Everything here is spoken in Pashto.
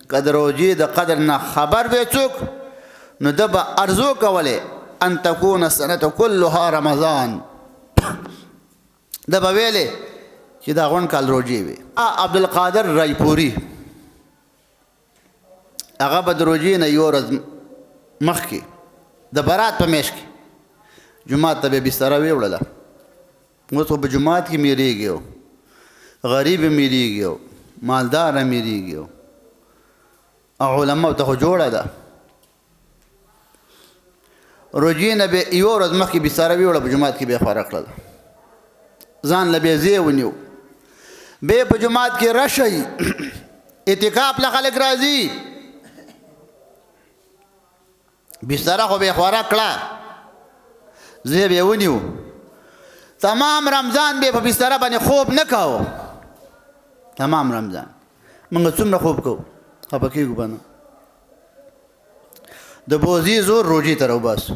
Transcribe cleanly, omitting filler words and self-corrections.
که د روژې د قدر نه خبر وی څوک نو ده به ارزو کولی ان تکون سنة کلها رمضان ده به ویلې چې دا غونډ کال روژې وي. عبدالقادر رایپوري هغه به د روژې نه یوه ورځ مخکې د برات په میاشت کې جومات ته به بستره ویوړله. اوس خو په جومات کې میریږي او غریب میریږي او مالداره میریږي او علماء ته خو جوړه ده. روژې نه به یوه ورځ مخکې بستره ویوړه په جومات کې به یې خوره کړله ځان له به ځای ونیو به په جومات کې رشئ اعتکاف له خلک راځي بستره خو به یې خوره کړه ځای به یې ونیو تمام رمضان به په بستره باندې خوب نه کوو تمام رمضان موږ څومره خوب کوو خفه کېږو به نه د بوزي زور روژې ته راوباسو